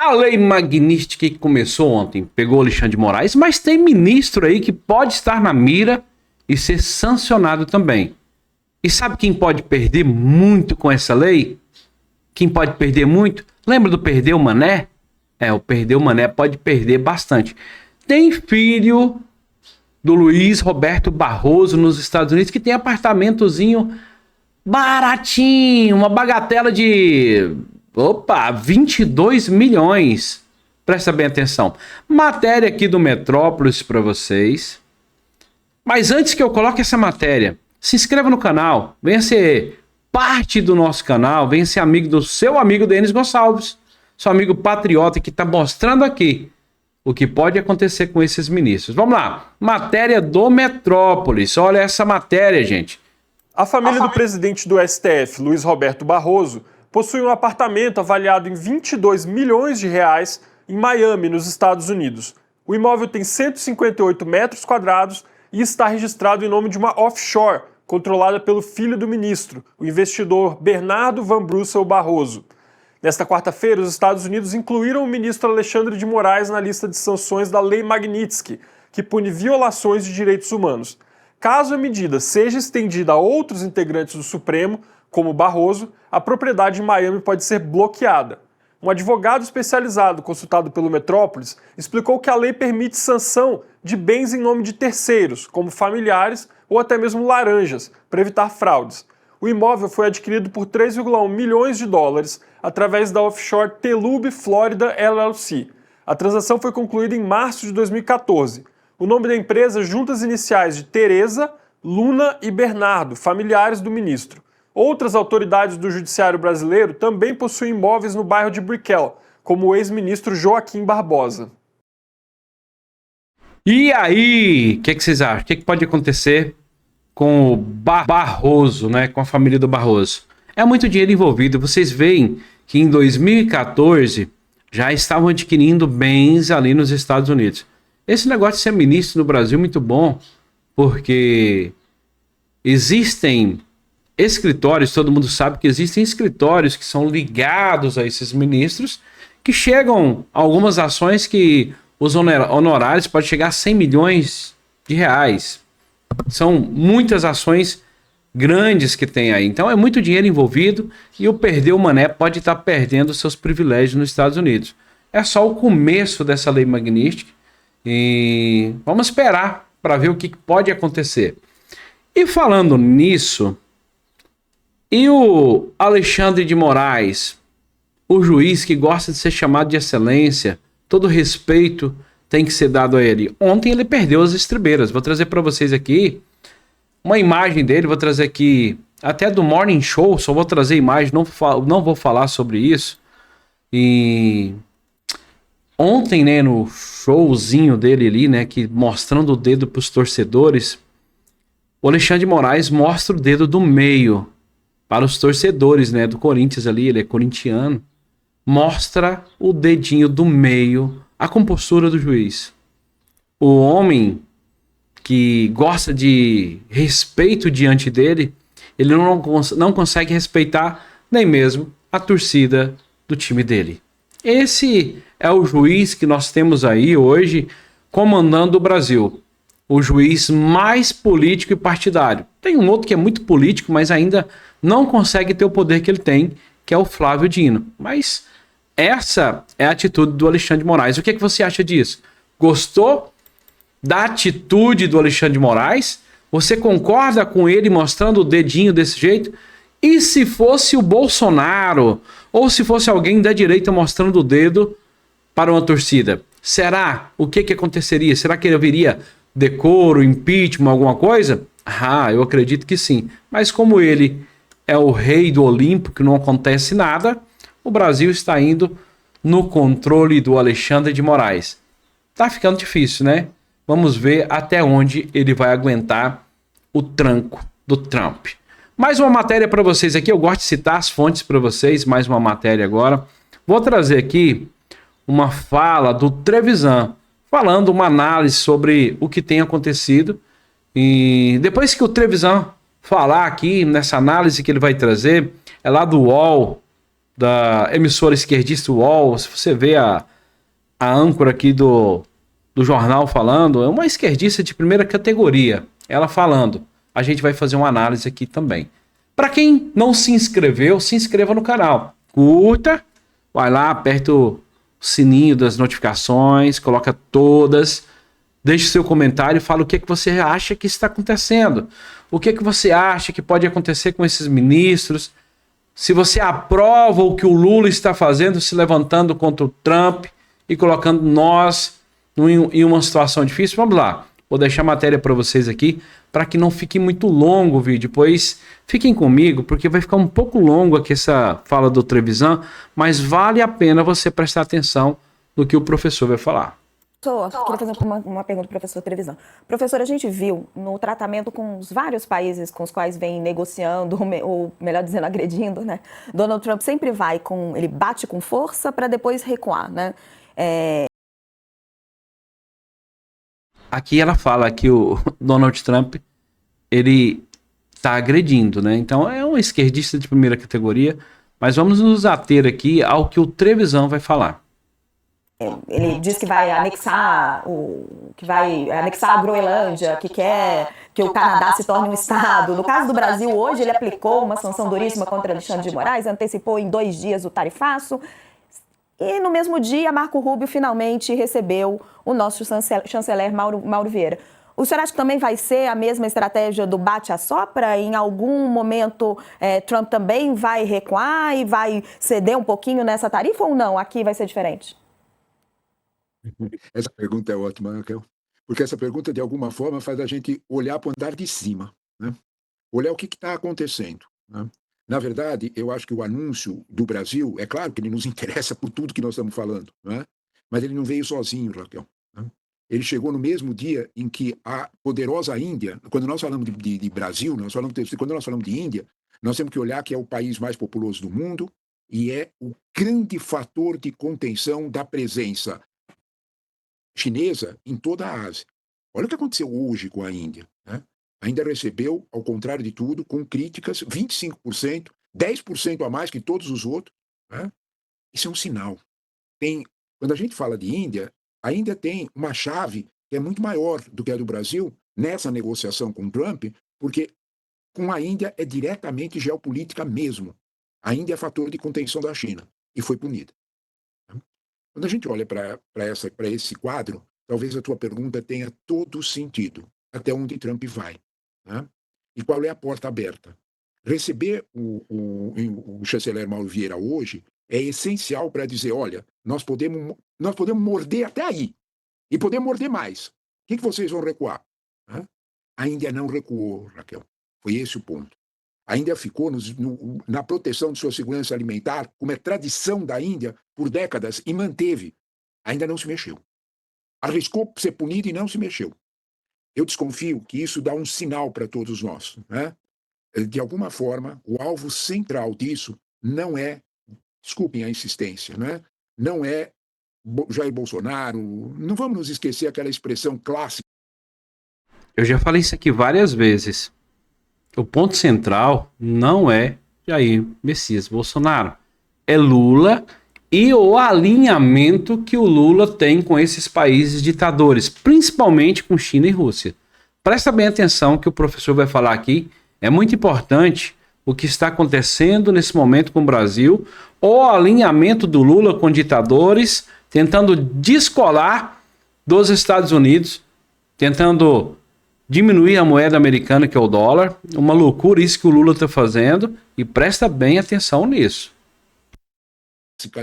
A lei magnífica que começou ontem pegou Alexandre de Moraes, mas tem ministro aí que pode estar na mira e ser sancionado também. E sabe quem pode perder muito com essa lei? Quem pode perder muito? Lembra do Perdeu Mané? O Perdeu Mané pode perder bastante. Tem filho do Luiz Roberto Barroso nos Estados Unidos que tem apartamentozinho baratinho, uma bagatela de 22 milhões. Presta bem atenção. Matéria aqui do Metrópolis para vocês. Mas antes que eu coloque essa matéria, se inscreva no canal, venha ser parte do nosso canal, venha ser amigo do seu amigo Denis Gonçalves, seu amigo patriota que está mostrando aqui o que pode acontecer com esses ministros. Vamos lá, matéria do Metrópolis. Olha essa matéria, gente. A família do presidente do STF, Luiz Roberto Barroso, possui um apartamento avaliado em 22 milhões de reais em Miami, nos Estados Unidos. O imóvel tem 158 metros quadrados e está registrado em nome de uma offshore, controlada pelo filho do ministro, o investidor Bernardo Van Brussel Barroso. Nesta quarta-feira, os Estados Unidos incluíram o ministro Alexandre de Moraes na lista de sanções da Lei Magnitsky, que pune violações de direitos humanos. Caso a medida seja estendida a outros integrantes do Supremo, como Barroso, a propriedade em Miami pode ser bloqueada. Um advogado especializado consultado pelo Metrópolis explicou que a lei permite sanção de bens em nome de terceiros, como familiares ou até mesmo laranjas, para evitar fraudes. O imóvel foi adquirido por 3,1 milhões de dólares através da offshore Telub Florida LLC. A transação foi concluída em março de 2014. O nome da empresa junta as iniciais de Tereza, Luna e Bernardo, familiares do ministro. Outras autoridades do judiciário brasileiro também possuem imóveis no bairro de Brickell, como o ex-ministro Joaquim Barbosa. E aí, o que vocês acham? O que pode acontecer com o Barroso, né? Com a família do Barroso? É muito dinheiro envolvido. Vocês veem que em 2014 já estavam adquirindo bens ali nos Estados Unidos. Esse negócio de ser ministro no Brasil é muito bom, porque existem escritórios, todo mundo sabe que existem escritórios que são ligados a esses ministros, que chegam a algumas ações que os honorários podem chegar a 100 milhões de reais. São muitas ações grandes que tem aí. Então é muito dinheiro envolvido e o Perdeu Mané pode estar perdendo seus privilégios nos Estados Unidos. É só o começo dessa lei magnífica e vamos esperar para ver o que pode acontecer. E falando nisso, e o Alexandre de Moraes, o juiz que gosta de ser chamado de excelência, todo respeito tem que ser dado a ele. Ontem ele perdeu as estribeiras. Vou trazer para vocês aqui uma imagem dele, vou trazer aqui até do Morning Show, só vou trazer imagem, não vou falar sobre isso. E ontem, né, no showzinho dele ali, né, que mostrando o dedo para os torcedores, o Alexandre de Moraes mostra o dedo do meio para os torcedores, né, do Corinthians ali, ele é corintiano, mostra o dedinho do meio, a compostura do juiz. O homem que gosta de respeito diante dele, ele não consegue respeitar nem mesmo a torcida do time dele. Esse é o juiz que nós temos aí hoje comandando o Brasil. O juiz mais político e partidário. Tem um outro que é muito político, mas ainda não consegue ter o poder que ele tem, que é o Flávio Dino. Mas essa é a atitude do Alexandre de Moraes. O que você acha disso? Gostou da atitude do Alexandre de Moraes? Você concorda com ele mostrando o dedinho desse jeito? E se fosse o Bolsonaro, ou se fosse alguém da direita mostrando o dedo para uma torcida? Será? O que aconteceria? Será que ele haveria decoro, impeachment, alguma coisa? Eu acredito que sim. Mas como ele é o rei do Olimpo, que não acontece nada, o Brasil está indo no controle do Alexandre de Moraes. Tá ficando difícil, né? Vamos ver até onde ele vai aguentar o tranco do Trump. Mais uma matéria para vocês aqui. Eu gosto de citar as fontes para vocês. Mais uma matéria agora. Vou trazer aqui uma fala do Trevisan, falando uma análise sobre o que tem acontecido. E depois que o Trevisan falar aqui, nessa análise que ele vai trazer, é lá do UOL, da emissora esquerdista UOL, se você vê a âncora aqui do jornal falando, é uma esquerdista de primeira categoria. Ela falando. A gente vai fazer uma análise aqui também. Para quem não se inscreveu, se inscreva no canal. Curta, vai lá, aperta o sininho das notificações, coloca todas, deixe seu comentário e fala o que você acha que está acontecendo. O que você acha que pode acontecer com esses ministros. Se você aprova o que o Lula está fazendo, se levantando contra o Trump e colocando nós em uma situação difícil. Vamos lá. Vou deixar a matéria para vocês aqui, para que não fique muito longo o vídeo. Pois fiquem comigo, porque vai ficar um pouco longo aqui essa fala do Trevisan, mas vale a pena você prestar atenção no que o professor vai falar. Queria fazer uma pergunta para o professor Trevisan. Professor, a gente viu no tratamento com os vários países com os quais vem negociando, ou melhor dizendo, agredindo, né? Donald Trump sempre ele bate com força para depois recuar, né? Aqui ela fala que o Donald Trump, ele tá agredindo, né? Então é um esquerdista de primeira categoria, mas vamos nos ater aqui ao que o Trevisan vai falar. Ele diz que vai anexar a Groenlândia, que quer que o Canadá se torne um estado. No caso do Brasil, hoje, ele aplicou uma sanção duríssima contra Alexandre de Moraes, antecipou em 2 dias o tarifaço. E no mesmo dia, Marco Rubio finalmente recebeu o nosso chanceler Mauro Vieira. O senhor acha que também vai ser a mesma estratégia do bate-a-sopra? Em algum momento, Trump também vai recuar e vai ceder um pouquinho nessa tarifa ou não? Aqui vai ser diferente? Essa pergunta é ótima, Raquel, porque essa pergunta, de alguma forma, faz a gente olhar para o andar de cima, né? Olhar o que está acontecendo, né? Na verdade, eu acho que o anúncio do Brasil, é claro que ele nos interessa por tudo que nós estamos falando, né? Mas ele não veio sozinho, Raquel, né? Ele chegou no mesmo dia em que a poderosa Índia, quando nós falamos de Brasil, quando nós falamos de Índia, nós temos que olhar que é o país mais populoso do mundo e é o grande fator de contenção da presença chinesa em toda a Ásia. Olha o que aconteceu hoje com a Índia, né? A Índia recebeu, ao contrário de tudo, com críticas, 25%, 10% a mais que todos os outros, né? Isso é um sinal. Quando a gente fala de Índia, a Índia tem uma chave que é muito maior do que a do Brasil nessa negociação com Trump, porque com a Índia é diretamente geopolítica mesmo. A Índia é fator de contenção da China e foi punida. Quando a gente olha para esse quadro, talvez a tua pergunta tenha todo sentido. Até onde Trump vai, né? E qual é a porta aberta? Receber o chanceler Mauro Vieira hoje é essencial para dizer, olha, nós podemos morder até aí, e podemos morder mais. O que vocês vão recuar? Né? A Índia não recuou, Raquel. Foi esse o ponto. A Índia ficou na proteção de sua segurança alimentar, como é tradição da Índia, por décadas, e manteve. Ainda não se mexeu. Arriscou ser punido e não se mexeu. Eu desconfio que isso dá um sinal para todos nós, né? De alguma forma, o alvo central disso não é, desculpem a insistência, né? Não é Jair Bolsonaro, não vamos nos esquecer aquela expressão clássica. Eu já falei isso aqui várias vezes. O ponto central não é Jair Messias Bolsonaro. É Lula e o alinhamento que o Lula tem com esses países ditadores, principalmente com China e Rússia. Presta bem atenção que o professor vai falar aqui. É muito importante o que está acontecendo nesse momento com o Brasil, o alinhamento do Lula com ditadores, tentando descolar dos Estados Unidos, tentando diminuir a moeda americana, que é o dólar. Uma loucura isso que o Lula está fazendo, e presta bem atenção nisso.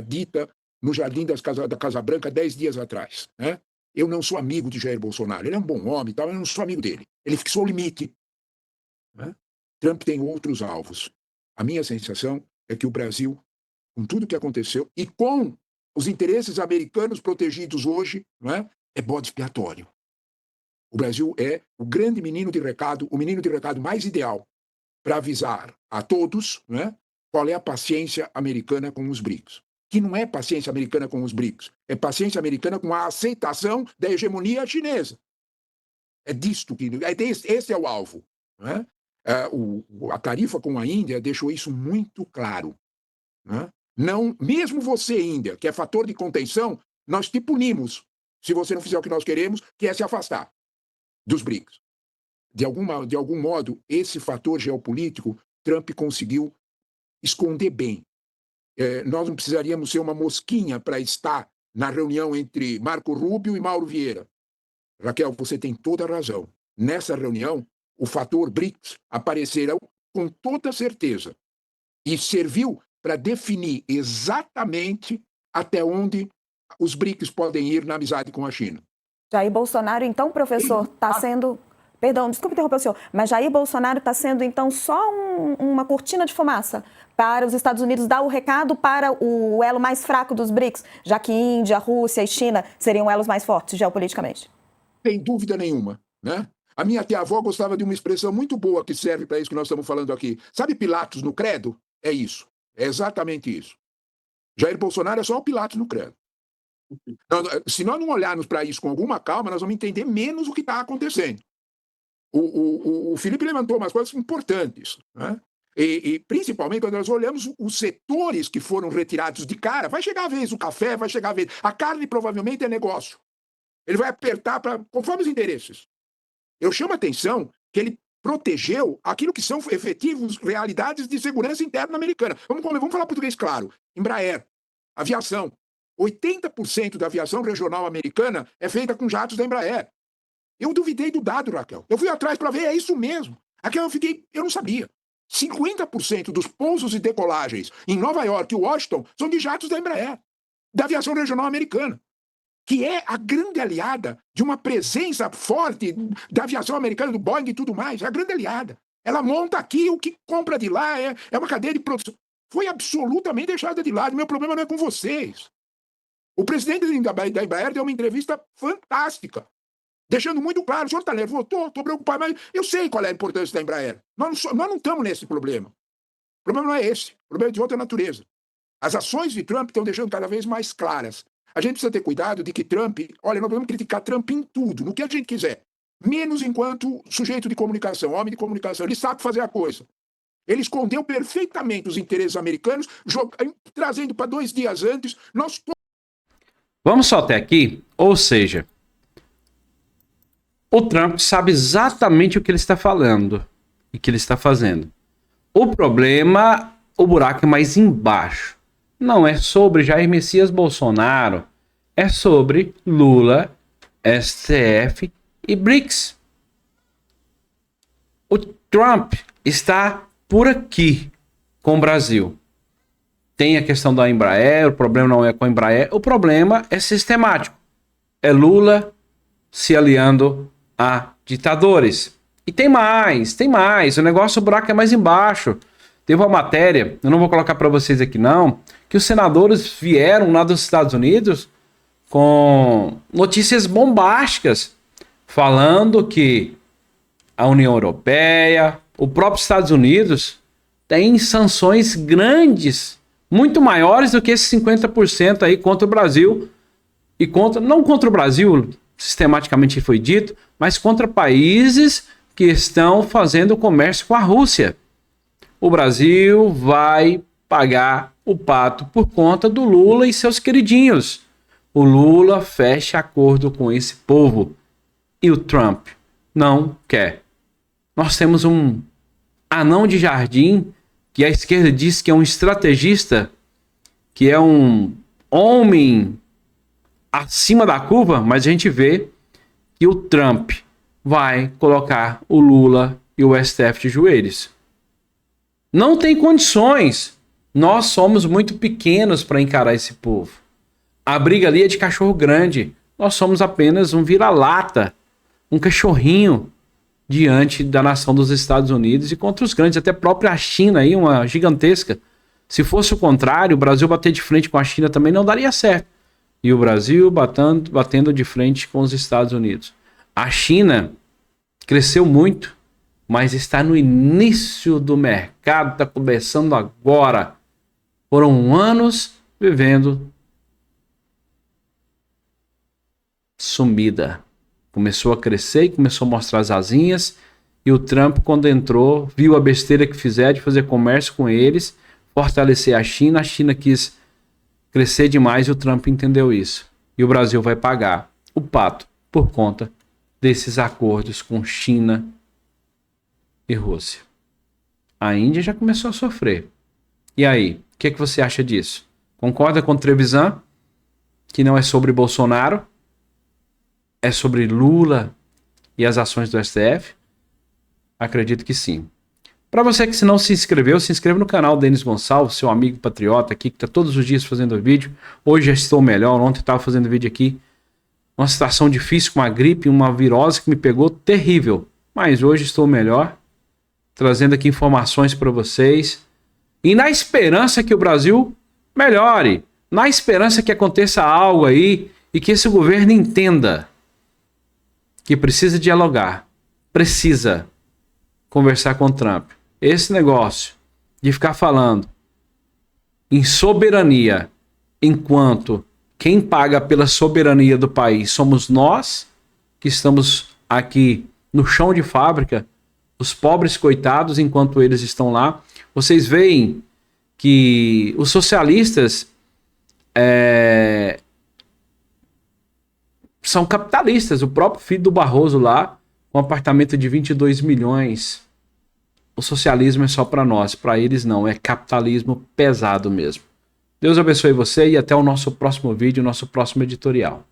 Dita no Jardim da Casa Branca 10 dias atrás, né? Eu não sou amigo de Jair Bolsonaro. Ele é um bom homem e tal, eu não sou amigo dele. Ele fixou o limite, né? Trump tem outros alvos. A minha sensação é que o Brasil, com tudo que aconteceu e com os interesses americanos protegidos hoje, né, é bode expiatório. O Brasil é o grande menino de recado, o menino de recado mais ideal para avisar a todos, né, qual é a paciência americana com os BRICS. Que não é paciência americana com os BRICS, é paciência americana com a aceitação da hegemonia chinesa. É disto que... Esse é o alvo, né? A tarifa com a Índia deixou isso muito claro, né? Não, mesmo você, Índia, que é fator de contenção, nós te punimos se você não fizer o que nós queremos, que é se afastar dos BRICS. De algum modo, esse fator geopolítico, Trump conseguiu esconder bem. Nós não precisaríamos ser uma mosquinha para estar na reunião entre Marco Rubio e Mauro Vieira. Raquel, você tem toda a razão. Nessa reunião, o fator BRICS aparecerá com toda certeza e serviu para definir exatamente até onde os BRICS podem ir na amizade com a China. Jair Bolsonaro, então, professor, está sendo... Perdão, desculpe interromper o senhor, mas Jair Bolsonaro está sendo, então, só uma cortina de fumaça para os Estados Unidos dar o recado para o elo mais fraco dos BRICS, já que Índia, Rússia e China seriam elos mais fortes geopoliticamente? Sem dúvida nenhuma, né? A minha tia-avó gostava de uma expressão muito boa que serve para isso que nós estamos falando aqui. Sabe Pilatos no credo? É isso. É exatamente isso. Jair Bolsonaro é só o Pilatos no credo. Se nós não olharmos para isso com alguma calma, nós vamos entender menos o que está acontecendo. O Felipe levantou umas coisas importantes, né? E principalmente quando nós olhamos os setores que foram retirados de cara, vai chegar a vez o café, vai chegar a vez. A carne provavelmente é negócio. Ele vai apertar conforme os interesses. Eu chamo a atenção que ele protegeu aquilo que são efetivos realidades de segurança interna americana. Vamos falar português claro. Embraer, aviação. 80% da aviação regional americana é feita com jatos da Embraer. Eu duvidei do dado, Raquel. Eu fui atrás para ver, é isso mesmo. Aqui eu não sabia. 50% dos pousos e decolagens em Nova York e Washington são de jatos da Embraer, da aviação regional americana, que é a grande aliada de uma presença forte da aviação americana, do Boeing e tudo mais. É a grande aliada. Ela monta aqui, o que compra de lá é uma cadeia de produção. Foi absolutamente deixada de lado. Meu problema não é com vocês. O presidente da Embraer deu uma entrevista fantástica, deixando muito claro, o senhor está nervoso? Estou preocupado, mas eu sei qual é a importância da Embraer. Nós não estamos nesse problema. O problema não é esse. O problema é de outra natureza. As ações de Trump estão deixando cada vez mais claras. A gente precisa ter cuidado de que Trump... Olha, nós podemos criticar Trump em tudo, no que a gente quiser. Menos enquanto sujeito de comunicação, homem de comunicação. Ele sabe fazer a coisa. Ele escondeu perfeitamente os interesses americanos, trazendo para 2 dias antes... Vamos só até aqui? Ou seja... O Trump sabe exatamente o que ele está falando e o que ele está fazendo. O problema, o buraco é mais embaixo. Não é sobre Jair Messias Bolsonaro, é sobre Lula, STF e BRICS. O Trump está por aqui com o Brasil. Tem a questão da Embraer, o problema não é com a Embraer, o problema é sistemático. É Lula se aliando a ditadores. E tem mais. O negócio, o buraco é mais embaixo. Teve uma matéria, eu não vou colocar para vocês aqui não, que os senadores vieram lá dos Estados Unidos com notícias bombásticas, falando que a União Europeia, o próprio Estados Unidos, tem sanções grandes, muito maiores do que esses 50% aí contra o Brasil, e não contra o Brasil, sistematicamente foi dito, mas contra países que estão fazendo comércio com a Rússia. O Brasil vai pagar o pato por conta do Lula e seus queridinhos. O Lula fecha acordo com esse povo e o Trump não quer. Nós temos um anão de jardim que a esquerda diz que é um estrategista, que é um homem acima da curva, mas a gente vê que o Trump vai colocar o Lula e o STF de joelhos. Não tem condições. Nós somos muito pequenos para encarar esse povo. A briga ali é de cachorro grande. Nós somos apenas um vira-lata, um cachorrinho diante da nação dos Estados Unidos e contra os grandes, até a própria China aí, uma gigantesca. Se fosse o contrário, o Brasil bater de frente com a China também não daria certo. E o Brasil batendo de frente com os Estados Unidos. A China cresceu muito, mas está no início do mercado, está começando agora. Foram anos vivendo sumida. Começou a crescer e começou a mostrar as asinhas. E o Trump, quando entrou, viu a besteira que fizeram de fazer comércio com eles, fortalecer a China quis crescer demais e o Trump entendeu isso. E o Brasil vai pagar o pato por conta desses acordos com China e Rússia. A Índia já começou a sofrer. E aí, o que você acha disso? Concorda com o Trevisan, que não é sobre Bolsonaro, é sobre Lula e as ações do STF? Acredito que sim. Para você que não se inscreveu, se inscreva no canal Denis Gonçalves, seu amigo patriota aqui, que está todos os dias fazendo vídeo. Hoje já estou melhor, ontem estava fazendo vídeo aqui. Uma situação difícil com uma gripe, uma virose que me pegou terrível. Mas hoje estou melhor, trazendo aqui informações para vocês. E na esperança que o Brasil melhore, na esperança que aconteça algo aí e que esse governo entenda que precisa dialogar, precisa conversar com o Trump. Esse negócio de ficar falando em soberania, enquanto quem paga pela soberania do país somos nós, que estamos aqui no chão de fábrica, os pobres coitados, enquanto eles estão lá. Vocês veem que os socialistas são capitalistas. O próprio filho do Barroso lá, um apartamento de 22 milhões. O socialismo é só para nós, para eles não. É capitalismo pesado mesmo. Deus abençoe você e até o nosso próximo vídeo, nosso próximo editorial.